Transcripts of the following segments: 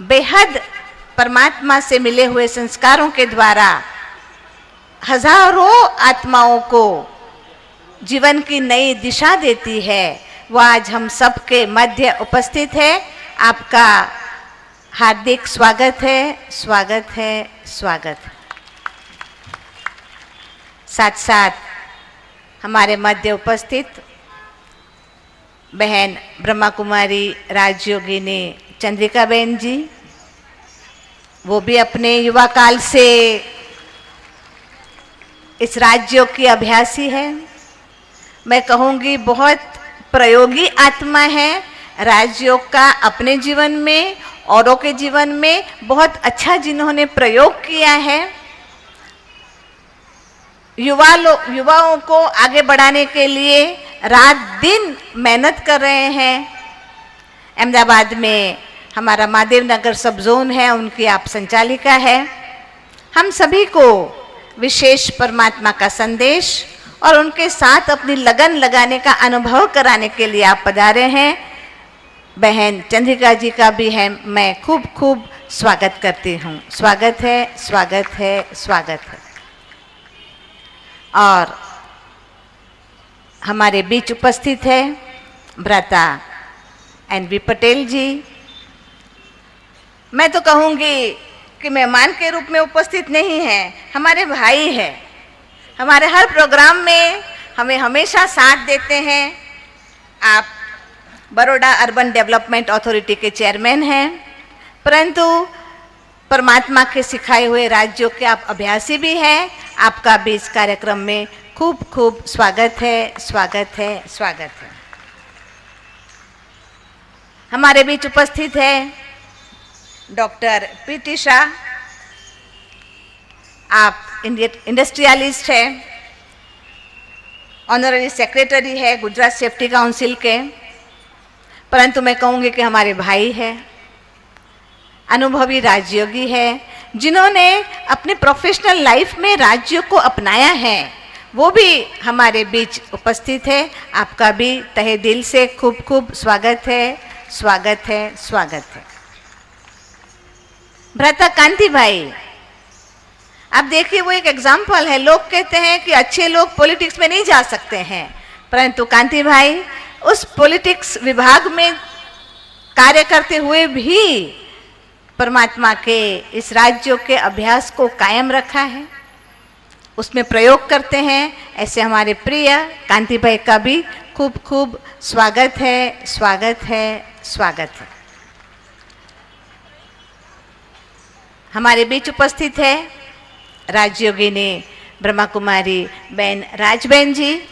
बेहद परमात्मा से मिले हुए संस्कारों के द्वारा हजारों आत्माओं को जीवन की नई दिशा देती है, वह आज हम सबके मध्य उपस्थित है। आपका हार्दिक स्वागत है, स्वागत है, स्वागत है। साथ साथ हमारे मध्य उपस्थित बहन ब्रह्मा कुमारी राजयोगिनी चंद्रिका बहन जी, वो भी अपने युवा काल से इस राजयोग की अभ्यासी है। मैं कहूँगी बहुत प्रयोगी आत्मा है। राजयोग का अपने जीवन में, औरों के जीवन में बहुत अच्छा जिन्होंने प्रयोग किया है। युवाओं को आगे बढ़ाने के लिए रात दिन मेहनत कर रहे हैं। अहमदाबाद में हमारा महादेव नगर सब जोन है, उनकी आप संचालिका है। हम सभी को विशेष परमात्मा का संदेश और उनके साथ अपनी लगन लगाने का अनुभव कराने के लिए आप पधारे हैं। बहन चंद्रिका जी का भी है मैं खूब खूब स्वागत करती हूँ। स्वागत है, स्वागत है, स्वागत है। और हमारे बीच उपस्थित है भ्राता NV पटेल जी। मैं तो कहूँगी कि मेहमान के रूप में उपस्थित नहीं है, हमारे भाई हैं। हमारे हर प्रोग्राम में हमें हमेशा साथ देते हैं। आप बड़ौदा अर्बन डेवलपमेंट अथॉरिटी के चेयरमैन हैं, परंतु परमात्मा के सिखाए हुए राजयोग के आप अभ्यासी भी हैं। आपका भी इस कार्यक्रम में खूब खूब स्वागत है, स्वागत है, स्वागत है। हमारे बीच उपस्थित है डॉक्टर PT शाह। आप इंडस्ट्रियलिस्ट है, ऑनररी सेक्रेटरी है गुजरात सेफ्टी काउंसिल के, परंतु मैं कहूँगी कि हमारे भाई है, अनुभवी राजयोगी है, जिन्होंने अपने प्रोफेशनल लाइफ में राजयोग को अपनाया है। वो भी हमारे बीच उपस्थित है। आपका भी तहे दिल से खूब खूब स्वागत है, स्वागत है, स्वागत है। भ्राता कांति भाई, आप देखिए वो एक एग्जाम्पल है। लोग कहते हैं कि अच्छे लोग पॉलिटिक्स में नहीं जा सकते हैं, परंतु कांति भाई उस पॉलिटिक्स विभाग में कार्य करते हुए भी परमात्मा के इस राजयोग के अभ्यास को कायम रखा है, उसमें प्रयोग करते हैं। ऐसे हमारे प्रिय कांति भाई का भी खूब खूब स्वागत है, स्वागत है, स्वागत है। हमारे बीच उपस्थित है राजयोगिनी ब्रह्मा कुमारी बहन राजबहन जी,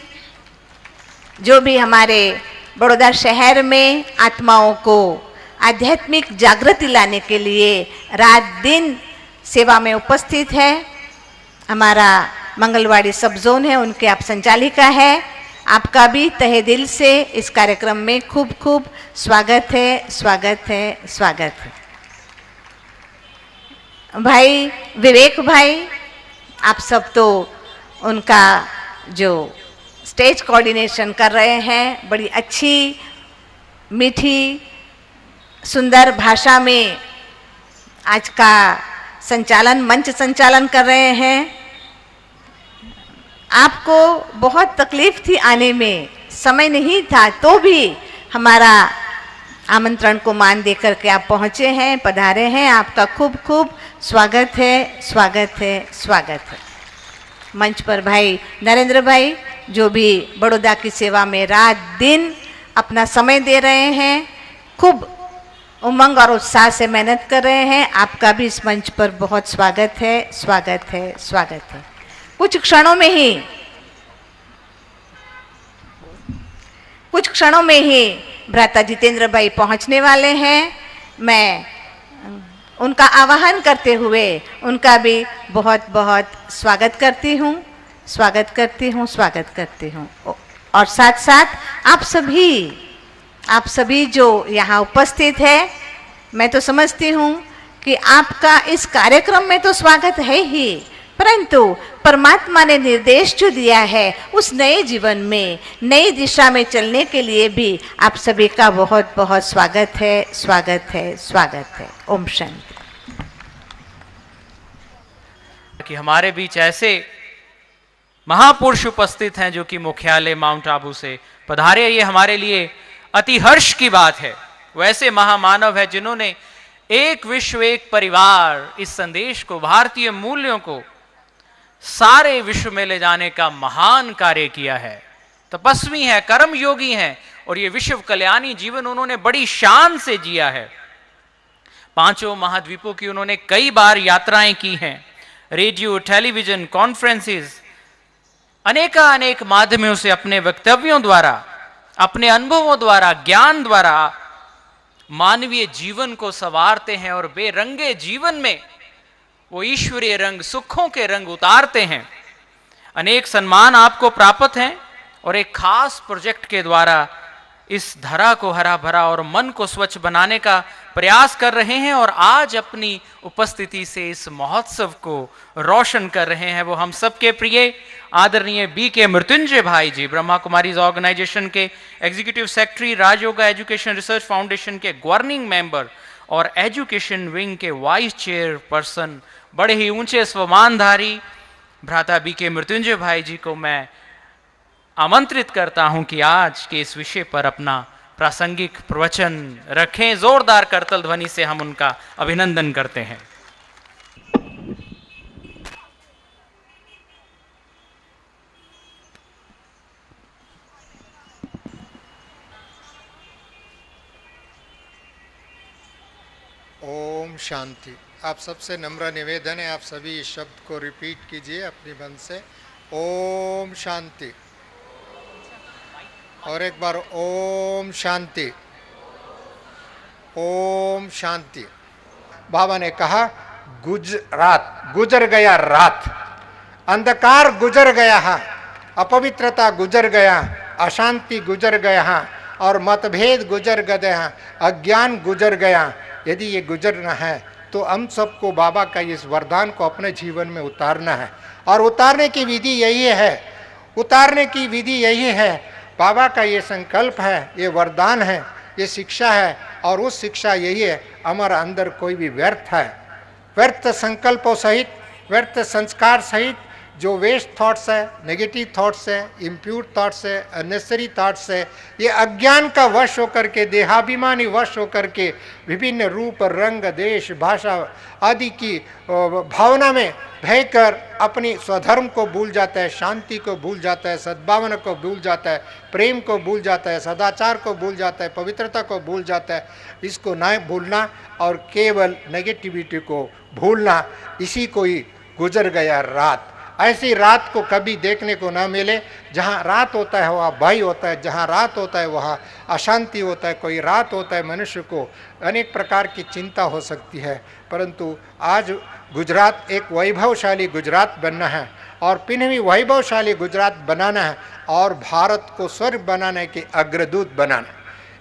जो भी हमारे बड़ौदा शहर में आत्माओं को आध्यात्मिक जागृति लाने के लिए रात दिन सेवा में उपस्थित है। हमारा मंगलवाड़ी सब जोन है, उनके आप संचालिका है। आपका भी तहे दिल से इस कार्यक्रम में खूब खूब स्वागत है, स्वागत है, स्वागत है। भाई विवेक भाई, आप सब तो उनका जो स्टेज कोऑर्डिनेशन कर रहे हैं, बड़ी अच्छी मीठी सुंदर भाषा में आज का संचालन, मंच संचालन कर रहे हैं। आपको बहुत तकलीफ थी आने में, समय नहीं था, तो भी हमारा आमंत्रण को मान देकर के आप पहुँचे हैं, पधारे हैं। आपका खूब खूब स्वागत है, स्वागत है, स्वागत है। मंच पर भाई नरेंद्र भाई, जो भी बड़ौदा की सेवा में रात दिन अपना समय दे रहे हैं, खूब उमंग और उत्साह से मेहनत कर रहे हैं। आपका भी इस मंच पर बहुत स्वागत है, स्वागत है, स्वागत है। कुछ क्षणों में ही भ्राता जितेंद्र भाई पहुंचने वाले हैं। मैं उनका आवाहन करते हुए उनका भी बहुत बहुत स्वागत करती हूँ, स्वागत करती हूँ, स्वागत करती हूँ। और साथ साथ आप सभी जो यहाँ उपस्थित है, मैं तो समझती हूँ कि आपका इस कार्यक्रम में तो स्वागत है ही, परंतु परमात्मा ने निर्देश जो दिया है उस नए जीवन में नई दिशा में चलने के लिए भी आप सभी का बहुत बहुत स्वागत है, स्वागत है, स्वागत है। ओम शांति। कि हमारे बीच ऐसे महापुरुष उपस्थित हैं जो कि मुख्यालय माउंट आबू से पधारे, ये हमारे लिए अति हर्ष की बात है। वैसे महामानव है जिन्होंने एक विश्व एक परिवार इस संदेश को, भारतीय मूल्यों को सारे विश्व में ले जाने का महान कार्य किया है। तपस्वी हैं, कर्म योगी हैं और ये विश्व कल्याणी जीवन उन्होंने बड़ी शान से जिया है। पांचों महाद्वीपों की उन्होंने कई बार यात्राएं की हैं, रेडियो, टेलीविजन, कॉन्फ्रेंसेस, अनेक माध्यमों से अपने वक्तव्यों द्वारा, अपने अनुभवों द्वारा, ज्ञान द्वारा मानवीय जीवन को संवारते हैं और बेरंगे जीवन में वो ईश्वरीय रंग, सुखों के रंग उतारते हैं। अनेक सम्मान आपको प्राप्त हैं और एक खास प्रोजेक्ट के द्वारा इस धरा को हरा भरा और मन को स्वच्छ बनाने का प्रयास कर रहे हैं और आज अपनी उपस्थिति से इस महोत्सव को रोशन कर रहे हैं। वो हम सबके प्रिय आदरणीय बी.के. मृत्युंजय भाई जी, ब्रह्मा कुमारीज ऑर्गेनाइजेशन के executive secretary, Rajyoga education research foundation के गवर्निंग मेंबर और एजुकेशन विंग के वाइस चेयरपर्सन, बड़े ही ऊंचे स्वमानधारी भ्राता बी.के. मृत्युंजय भाई जी को मैं आमंत्रित करता हूं कि आज के इस विषय पर अपना प्रासंगिक प्रवचन रखें। जोरदार करतल ध्वनि से हम उनका अभिनंदन करते हैं। ओम शांति। आप सबसे नम्र निवेदन है, आप सभी इस शब्द को रिपीट कीजिए अपने मन से, ओम शांति। और एक बार ओम शांति, ओम शांति। बाबा ने कहा गुजरात गुजर गया, रात अंधकार गुजर गया, अपवित्रता गुजर गया, अशांति गुजर गया और मतभेद गुजर गया, अज्ञान गुजर गया। यदि ये गुजरना है तो हम सबको बाबा का इस वरदान को अपने जीवन में उतारना है और उतारने की विधि यही है, उतारने की विधि यही है। बाबा का ये संकल्प है, ये वरदान है, ये शिक्षा है और उस शिक्षा यही है, हमारा अंदर कोई भी व्यर्थ है, व्यर्थ संकल्पों सहित, व्यर्थ संस्कार सहित जो वेस्ट थॉट्स है, नेगेटिव थॉट्स है, इम्प्योर थॉट्स है, अननेसेसरी थॉट्स है, ये अज्ञान का वश होकर के, देहाभिमानी वश होकर के विभिन्न रूप, रंग, देश, भाषा आदि की भावना में बहकर अपनी स्वधर्म को भूल जाता है, शांति को भूल जाता है, सद्भावना को भूल जाता है, प्रेम को भूल जाता है, सदाचार को भूल जाता है, पवित्रता को भूल जाता है। इसको न भूलना और केवल नेगेटिविटी को भूलना, इसी को ही गुजर गया रात। ऐसी रात को कभी देखने को ना मिले। जहाँ रात होता है वहाँ भय होता है, जहाँ रात होता है वहाँ अशांति होता है। कोई रात होता है मनुष्य को अनेक प्रकार की चिंता हो सकती है, परंतु आज गुजरात एक वैभवशाली गुजरात बनना है और पिन्हवी वैभवशाली गुजरात बनाना है और भारत को स्वर्ग बनाने के अग्रदूत बनाना।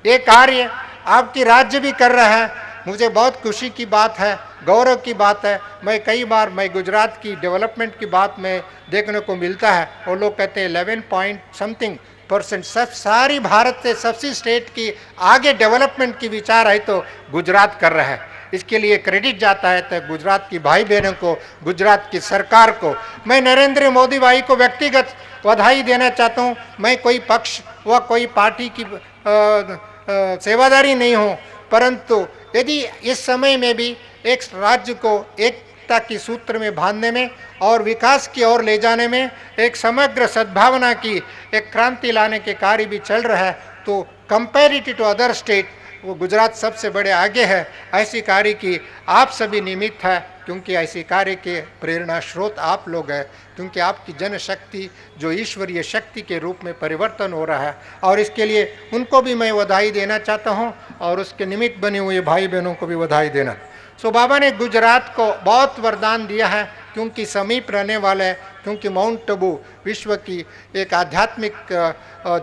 ये कार्य आपकी राज्य भी कर रहा है। मुझे बहुत खुशी की बात है, गौरव की बात है। मैं कई बार गुजरात की डेवलपमेंट की बात में देखने को मिलता है, वो लोग कहते हैं 11 पॉइंट समथिंग % सब सारी भारत से सबसे स्टेट की आगे डेवलपमेंट की विचार है तो गुजरात कर रहा है। इसके लिए क्रेडिट जाता है तो गुजरात की भाई बहनों को, गुजरात की सरकार को। मैं नरेंद्र मोदी भाई को व्यक्तिगत बधाई देना चाहता हूँ। मैं कोई पक्ष व कोई पार्टी की सेवादारी नहीं हूँ, परंतु यदि इस समय में भी एक राज्य को एकता की सूत्र में बांधने में और विकास की ओर ले जाने में, एक समग्र सद्भावना की एक क्रांति लाने के कार्य भी चल रहा है, तो कंपेरेटिव टू अदर स्टेट वो गुजरात सबसे बड़े आगे है। ऐसी कार्य की आप सभी निमित्त है, क्योंकि ऐसी कार्य के प्रेरणा स्रोत आप लोग हैं, क्योंकि आपकी जनशक्ति जो ईश्वरीय शक्ति के रूप में परिवर्तन हो रहा है और इसके लिए उनको भी मैं बधाई देना चाहता हूं और उसके निमित्त बने हुए भाई बहनों को भी बधाई देना। सो बाबा ने गुजरात को बहुत वरदान दिया है, क्योंकि समीप रहने वाला है, क्योंकि माउंट आबू विश्व की एक आध्यात्मिक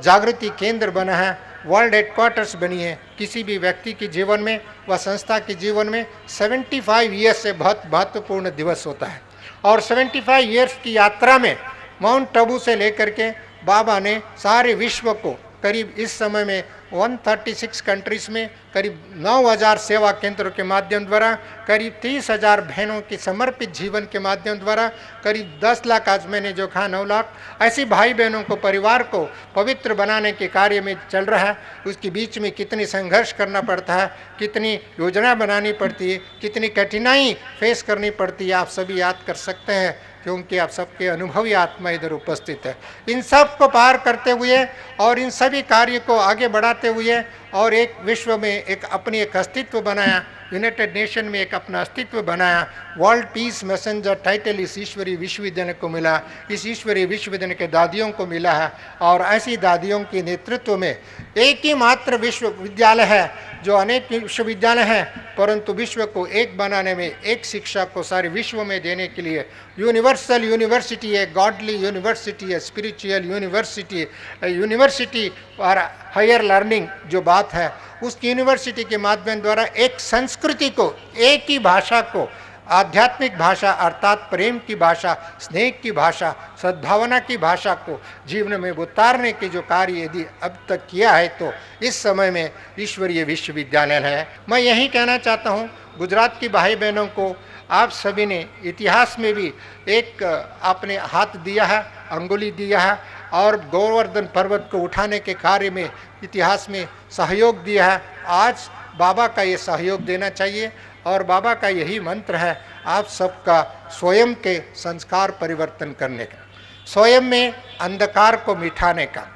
जागृति केंद्र बना है, वर्ल्ड हेडक्वार्टर्स बनी है। किसी भी व्यक्ति के जीवन में व संस्था के जीवन में 75 ईयर्स से बहुत महत्वपूर्ण दिवस होता है और 75 ईयर्स की यात्रा में माउंट आबू से लेकर के बाबा ने सारे विश्व को करीब इस समय में 136 कंट्रीज में करीब 9000 सेवा केंद्रों के माध्यम द्वारा, करीब 30,000 बहनों की समर्पित जीवन के माध्यम द्वारा, करीब 10 लाख, आज मैंने जो कहा 9 लाख ऐसी भाई बहनों को, परिवार को पवित्र बनाने के कार्य में चल रहा है। उसके बीच में कितनी संघर्ष करना पड़ता है, कितनी योजना बनानी पड़ती है, कितनी कठिनाई फेस करनी पड़ती है, आप सभी याद कर सकते हैं, क्योंकि आप सबके अनुभवी आत्मा इधर उपस्थित है। इन सब को पार करते हुए और इन सभी कार्य को आगे बढ़ाते हुए और एक विश्व में एक अपनी एक अस्तित्व बनाया, यूनाइटेड नेशन में एक अपना अस्तित्व बनाया। वर्ल्ड पीस मैसेंजर टाइटल इस ईश्वरीय विश्वविद्यालय को मिला, इस ईश्वरीय विश्वविद्यालय के दादियों को मिला है। और ऐसी दादियों के नेतृत्व में एक ही मात्र विश्वविद्यालय है, जो अनेक विश्वविद्यालय हैं, परंतु विश्व को एक बनाने में, एक शिक्षा को सारे विश्व में देने के लिए यूनिवर्सल यूनिवर्सिटी है, गॉडली यूनिवर्सिटी है, स्पिरिचुअल यूनिवर्सिटी, यूनिवर्सिटी और हायर लर्निंग जो बात है, उस यूनिवर्सिटी के माध्यम द्वारा एक संस्कृति को, एक ही भाषा को, आध्यात्मिक भाषा अर्थात प्रेम की भाषा, स्नेह की भाषा, सद्भावना की भाषा को जीवन में उतारने के जो कार्य यदि अब तक किया है, तो इस समय में ईश्वरीय विश्वविद्यालय है। मैं यही कहना चाहता हूँ, गुजरात की भाई बहनों को आप सभी ने इतिहास में भी एक आपने हाथ दिया है, अंगुली दिया है और गोवर्धन पर्वत को उठाने के कार्य में इतिहास में सहयोग दिया है। आज बाबा का ये सहयोग देना चाहिए और बाबा का यही मंत्र है, आप सबका स्वयं के संस्कार परिवर्तन करने का, स्वयं में अंधकार को मिटाने का।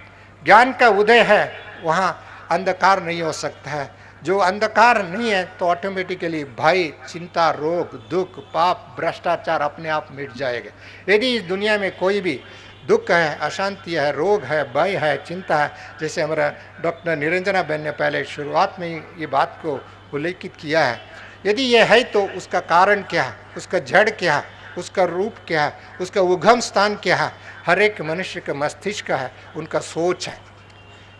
ज्ञान का उदय है, वहाँ अंधकार नहीं हो सकता है। जो अंधकार नहीं है तो ऑटोमेटिकली भय, चिंता, रोग, दुख, पाप, भ्रष्टाचार अपने आप मिट जाएगा। यदि इस दुनिया में कोई भी दुख है, अशांति है, रोग है, भय है, चिंता है, जैसे हमारा डॉक्टर निरंजना बहन ने पहले शुरुआत में ही ये बात को उल्लेखित किया है, यदि यह है तो उसका कारण क्या है, उसका जड़ क्या है, उसका रूप क्या है, उसका उगम स्थान क्या है। हर एक मनुष्य का मस्तिष्क है, उनका सोच है।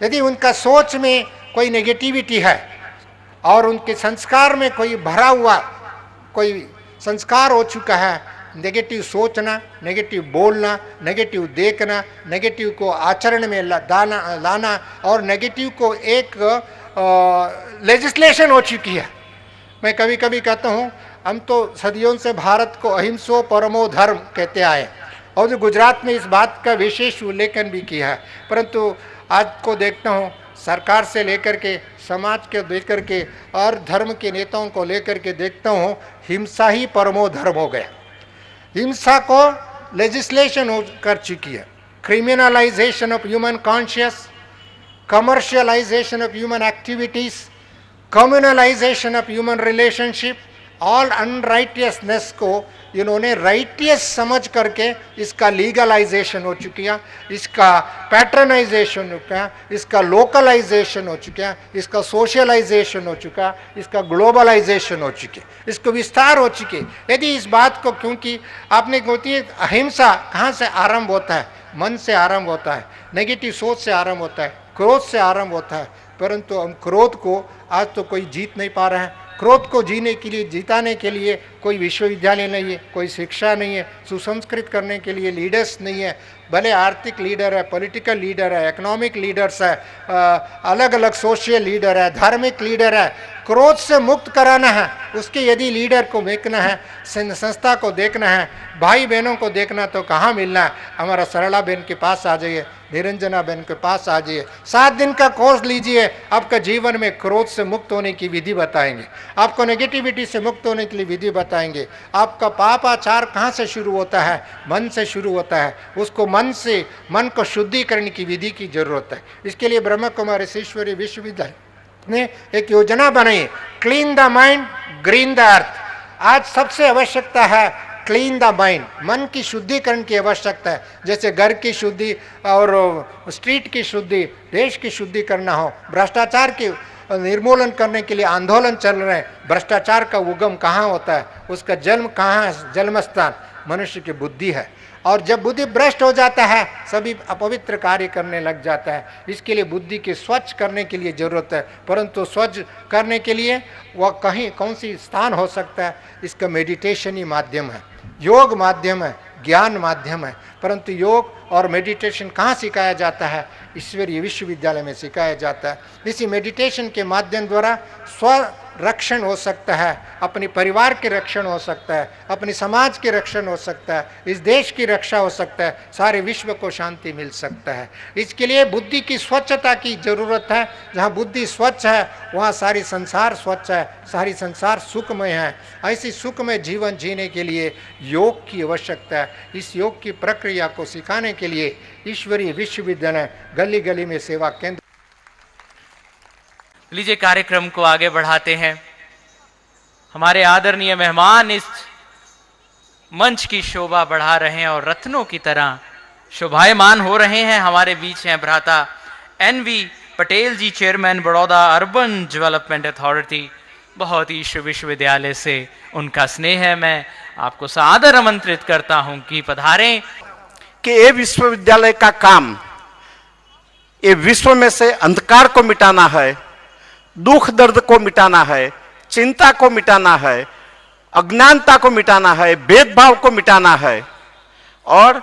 यदि उनका सोच में कोई नेगेटिविटी है और उनके संस्कार में कोई भरा हुआ कोई संस्कार हो चुका है, नेगेटिव सोचना, नेगेटिव बोलना, नेगेटिव देखना, नेगेटिव को आचरण में लाना और नेगेटिव को एक लेजिस्लेशन हो चुकी है। मैं कभी कभी कहता हूँ, हम तो सदियों से भारत को अहिंसो परमो धर्म कहते आए और जो गुजरात में इस बात का विशेष उल्लेखन भी किया है, परंतु आज को देखता हूँ सरकार से लेकर के, समाज के लेकर के और धर्म के नेताओं को लेकर के देखता हूँ, हिंसा ही परमो धर्म हो गया। हिंसा को लेजिस्लेशन कर चुकी है। Criminalisation of human conscious, commercialisation of human activities, communalisation of human relationship, all unrighteousness को इन्होंने राइटियस समझ करके इसका लीगलाइजेशन हो चुकी है, इसका पैटर्नाइजेशन हो चुका है, इसका लोकलाइजेशन हो चुका है, इसका सोशलाइजेशन हो चुका है, इसका ग्लोबलाइजेशन हो चुके, इसको विस्तार हो चुके। यदि इस बात को, क्योंकि आपने होती है अहिंसा कहाँ से आरंभ होता है, मन से आरंभ होता है, नेगेटिव सोच से आरंभ होता है, क्रोध से आरंभ होता है, परंतु हम क्रोध को आज तो कोई जीत नहीं पा रहे हैं। क्रोध को जीने के लिए, जिताने के लिए कोई विश्वविद्यालय नहीं है, कोई शिक्षा नहीं है, सुसंस्कृत करने के लिए लीडर्स नहीं है। भले आर्थिक लीडर है, पॉलिटिकल लीडर है, इकोनॉमिक लीडर्स है, अलग अलग सोशल लीडर है, धार्मिक लीडर है। क्रोध से मुक्त कराना है, उसके यदि लीडर को देखना है, संस्था को देखना है, भाई बहनों को देखना, तो कहाँ मिलना है? हमारा सरला बहन के पास आ जाइए, निरंजना बहन के पास आ जाइए, 7 दिन का कोर्स लीजिए। आपका जीवन में क्रोध से मुक्त होने की विधि बताएंगे, आपको नेगेटिविटी से मुक्त होने के लिए विधि बताएंगे। आपका पापाचार कहाँ से शुरू होता है? मन से शुरू होता है। उसको मन को शुद्धिकरण की विधि की जरूरत है। इसके लिए ब्रह्म कुमारी ईश्वरीय विश्वविद्यालय ने एक योजना बनाई, clean the mind, green the earth. आज सबसे आवश्यकता है क्लीन द माइंड, मन की शुद्धिकरण की आवश्यकता है। जैसे घर की शुद्धि और स्ट्रीट की शुद्धि, देश की शुद्धि करना हो, भ्रष्टाचार के निर्मूलन करने के लिए आंदोलन चल रहे हैं। भ्रष्टाचार का उगम कहाँ होता है? उसका जन्म कहाँ है? जन्म स्थान मनुष्य की बुद्धि है। और जब बुद्धि भ्रष्ट हो जाता है, सभी अपवित्र कार्य करने लग जाता है। इसके लिए बुद्धि के स्वच्छ करने के लिए जरूरत है, परंतु स्वच्छ करने के लिए वह कौन सी स्थान हो सकता है? इसका मेडिटेशन ही माध्यम है। योग माध्यम है, ज्ञान माध्यम है, परंतु योग और मेडिटेशन कहाँ सिखाया जाता है? ईश्वरीय विश्वविद्यालय में सिखाया जाता है। इसी मेडिटेशन के माध्यम द्वारा स्व रक्षण हो सकता है, अपनी परिवार के रक्षण हो सकता है, अपनी समाज के रक्षण हो सकता है, इस देश की रक्षा हो सकता है, सारे विश्व को शांति मिल सकता है। इसके लिए बुद्धि की स्वच्छता की जरूरत है। जहाँ बुद्धि स्वच्छ है वहाँ सारी संसार स्वच्छ है, सारी संसार सुखमय है। ऐसी सुखमय जीवन जीने के लिए योग की आवश्यकता है। इस योग की प्रक्रिया को सिखाने के लिए ईश्वरीय विश्वविद्यालय गली गली में सेवा केंद्र। लीजिए कार्यक्रम को आगे बढ़ाते हैं। हमारे आदरणीय मेहमान इस मंच की शोभा बढ़ा रहे हैं और रत्नों की तरह शोभायमान हो रहे हैं। हमारे बीच हैं भ्राता NV Patel ji, chairman Baroda urban development authority. बहुत ही विश्वविद्यालय से उनका स्नेह है। मैं आपको सादर आमंत्रित करता हूं कि पधारें। कि ये विश्वविद्यालय का काम ये विश्व में से अंधकार को मिटाना है, दुख दर्द को मिटाना है, चिंता को मिटाना है, अज्ञानता को मिटाना है, भेदभाव को मिटाना है और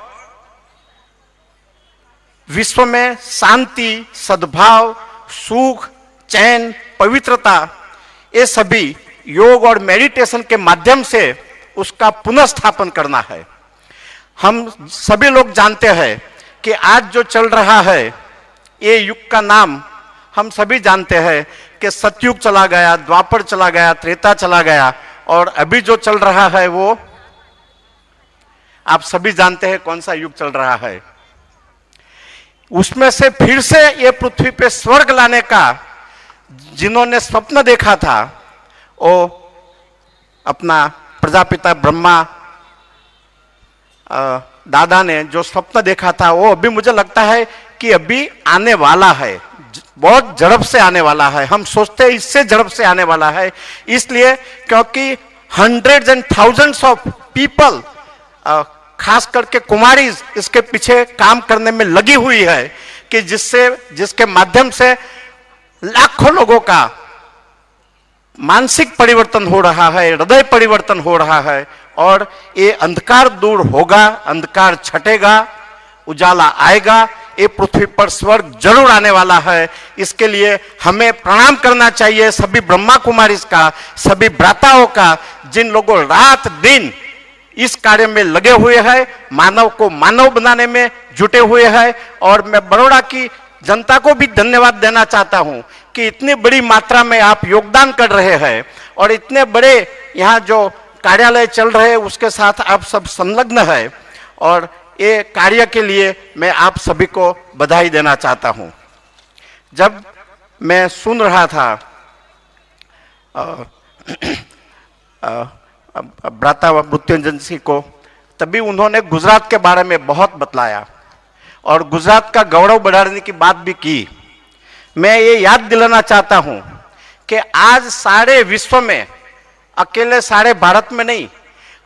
विश्व में शांति, सद्भाव, सुख, चैन, पवित्रता, ये सभी योग और मेडिटेशन के माध्यम से उसका पुनर्स्थापन करना है। हम सभी लोग जानते हैं कि आज जो चल रहा है ये युग का नाम हम सभी जानते हैं कि सतयुग चला गया, द्वापर चला गया, त्रेता चला गया और अभी जो चल रहा है वो आप सभी जानते हैं कौन सा युग चल रहा है। उसमें से फिर से ये पृथ्वी पे स्वर्ग लाने का जिन्होंने स्वप्न देखा था वो अपना प्रजापिता ब्रह्मा दादा ने जो स्वप्न देखा था वो अभी मुझे लगता है कि अभी आने वाला है, बहुत झड़प से आने वाला है। हम सोचते हैं इससे झड़प से आने वाला है, इसलिए क्योंकि hundreds and thousands of people, खास करके कुमारीज इसके पीछे काम करने में लगी हुई है कि जिसके माध्यम से लाखों लोगों का मानसिक परिवर्तन हो रहा है, हृदय परिवर्तन हो रहा है और ये अंधकार दूर होगा, अंधकार छटेगा, उजाला आएगा। ये पृथ्वी पर स्वर्ग जरूर आने वाला है। इसके लिए हमें प्रणाम करना चाहिए सभी ब्रह्मा कुमारीज का, सभी भ्राताओं का, जिन लोगों रात दिन इस कार्य में लगे हुए हैं, मानव को मानव बनाने में जुटे हुए हैं। और मैं बड़ौदा की जनता को भी धन्यवाद देना चाहता हूं कि इतनी बड़ी मात्रा में आप योगदान कर रहे हैं और इतने बड़े यहाँ जो कार्यालय चल रहे हैं उसके साथ आप सब संलग्न है और ये कार्य के लिए मैं आप सभी को बधाई देना चाहता हूं। जब मैं सुन रहा था भ्राता मृत्युंजय सिंह को, तभी उन्होंने गुजरात के बारे में बहुत बतलाया और गुजरात का गौरव बढ़ाने की बात भी की। मैं ये याद दिलाना चाहता हूं कि आज सारे विश्व में, अकेले सारे भारत में नहीं,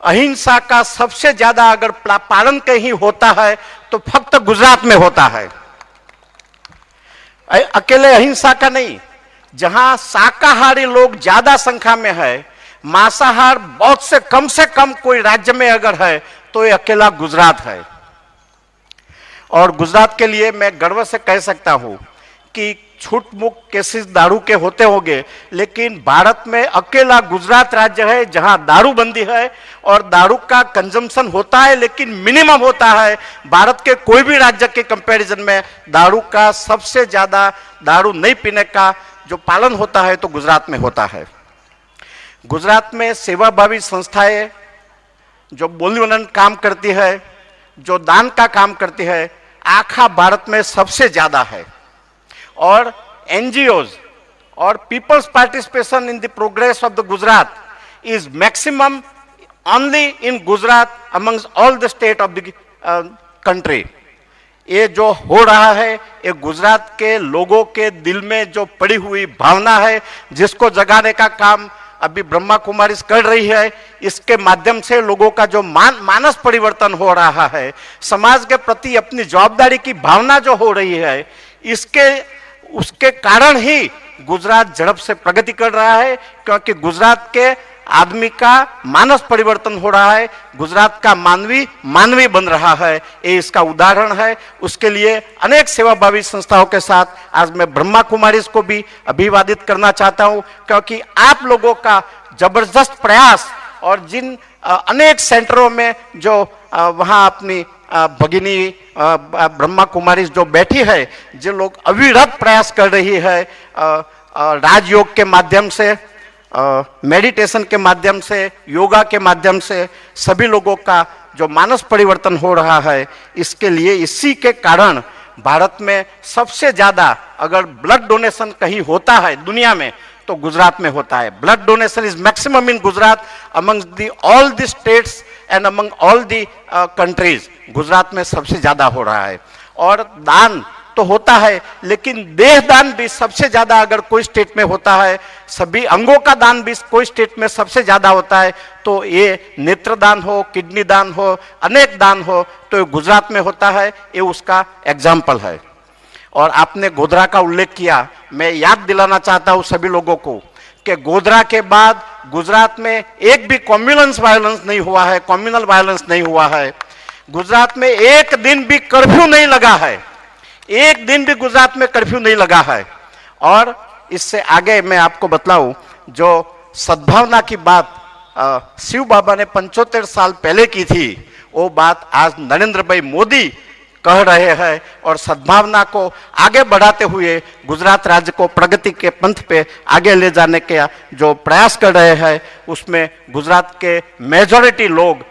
अहिंसा का सबसे ज्यादा अगर पालन कहीं होता है तो फक्त गुजरात में होता है। अकेले अहिंसा का नहीं, जहां शाकाहारी लोग ज्यादा संख्या में है, मांसाहार बहुत से कम कोई राज्य में अगर है तो ये अकेला गुजरात है। और गुजरात के लिए मैं गर्व से कह सकता हूं कि छूट मुक्त केसेस दारू के होते होंगे, लेकिन भारत में अकेला गुजरात राज्य है जहां दारूबंदी है और दारू का कंजम्पशन होता है लेकिन मिनिमम होता है। भारत के कोई भी राज्य के कंपैरिजन में दारू का सबसे ज्यादा, दारू नहीं पीने का जो पालन होता है तो गुजरात में होता है। गुजरात में सेवाभावी संस्थाएं जो बोलीवलन काम करती है, जो दान का काम करती है, आखा भारत में सबसे ज्यादा है। और एनजीओज और peoples participation in the progress of the Gujarat is maximum only in Gujarat amongst all the state of the country. ये जो हो रहा है ये गुजरात के लोगों के दिल में जो पड़ी हुई भावना है, जिसको जगाने का काम अभी ब्रह्मा कुमारी कर रही है, इसके माध्यम से लोगों का जो मानस परिवर्तन हो रहा है, समाज के प्रति अपनी जवाबदारी की भावना जो हो रही है, उसके कारण ही गुजरात झड़प से प्रगति कर रहा है। क्योंकि गुजरात के आदमी का मानस परिवर्तन हो रहा है, गुजरात का मानवी मानवी बन रहा है, ये इसका उदाहरण है। उसके लिए अनेक सेवाभावी संस्थाओं के साथ आज मैं ब्रह्मा कुमारीज को भी अभिवादित करना चाहता हूं, क्योंकि आप लोगों का जबरदस्त प्रयास और जिन अनेक सेंटरों में जो वहां अपनी भगिनी ब्रह्मा कुमारी जो बैठी है, जो लोग अविरत प्रयास कर रही है राजयोग के माध्यम से, मेडिटेशन के माध्यम से, योगा के माध्यम से, सभी लोगों का जो मानस परिवर्तन हो रहा है, इसके लिए इसी के कारण भारत में सबसे ज्यादा अगर ब्लड डोनेशन कहीं होता है दुनिया में तो गुजरात में होता है। Blood donation is maximum in Gujarat among the all the states and among all the countries. Gujarat में सबसे ज्यादा हो रहा है। और दान तो होता है, लेकिन देह दान भी सबसे ज्यादा अगर कोई स्टेट में होता है, सभी अंगों का दान भी कोई स्टेट में सबसे ज्यादा होता है, तो ये नेत्र दान हो, किडनी दान हो, अनेक दान हो, तो ये गुजरात में होता है। ये उसका एग्जाम्पल है। और आपने गोधरा का उल्लेख किया, मैं याद दिलाना चाहता हूं सभी लोगों को कि गोधरा के बाद गुजरात में एक भी कम्युनल वायलेंस नहीं हुआ है, कम्युनल वायलेंस नहीं हुआ है। गुजरात में एक दिन भी कर्फ्यू नहीं लगा है, एक दिन भी गुजरात में कर्फ्यू नहीं लगा है। और इससे आगे मैं आपको बतलाऊं, जो सद्भावना की बात शिव बाबा ने 75 साल पहले की थी, वो बात आज नरेंद्र भाई मोदी कह रहे हैं और सद्भावना को आगे बढ़ाते हुए गुजरात राज्य को प्रगति के पंथ पे आगे ले जाने के जो प्रयास कर रहे हैं, उसमें गुजरात के मेजॉरिटी लोग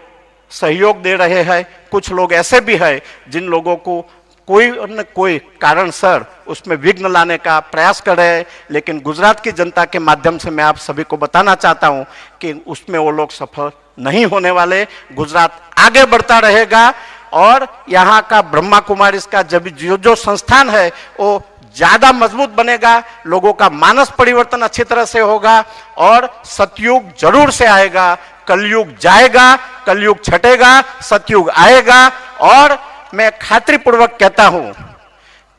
सहयोग दे रहे हैं। कुछ लोग ऐसे भी हैं जिन लोगों को कोई न कोई कारण सर उसमें विघ्न लाने का प्रयास कर रहे हैं, लेकिन गुजरात की जनता के माध्यम से मैं आप सभी को बताना चाहता हूं कि उसमें वो लोग सफल नहीं होने वाले। गुजरात आगे बढ़ता रहेगा और यहाँ का ब्रह्मा कुमारी का जब जो संस्थान है वो ज्यादा मजबूत बनेगा, लोगों का मानस परिवर्तन अच्छी तरह से होगा और सतयुग जरूर से आएगा। कलयुग जाएगा, कलयुग छटेगा, सतयुग आएगा। और मैं खातिरपूर्वक कहता हूं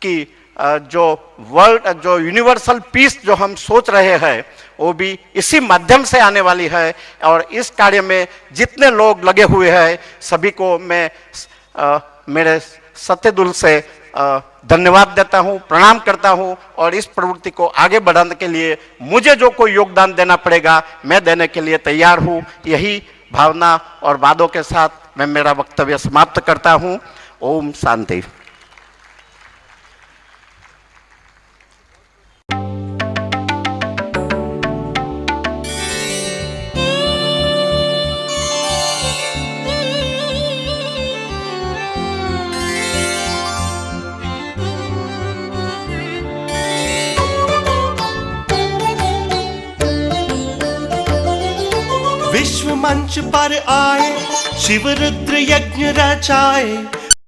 कि जो यूनिवर्सल पीस जो हम सोच रहे हैं वो भी इसी माध्यम से आने वाली है। और इस कार्य में जितने लोग लगे हुए हैं सभी को मैं मेरे सत्य दिल से धन्यवाद देता हूं, प्रणाम करता हूं। और इस प्रवृत्ति को आगे बढ़ाने के लिए मुझे जो कोई योगदान देना पड़ेगा मैं देने के लिए तैयार हूं। यही भावना और वादों के साथ मैं मेरा वक्तव्य समाप्त करता हूं। ओम शांति। विश्व मंच पर आए, शिव रुद्र यज्ञ रचाए,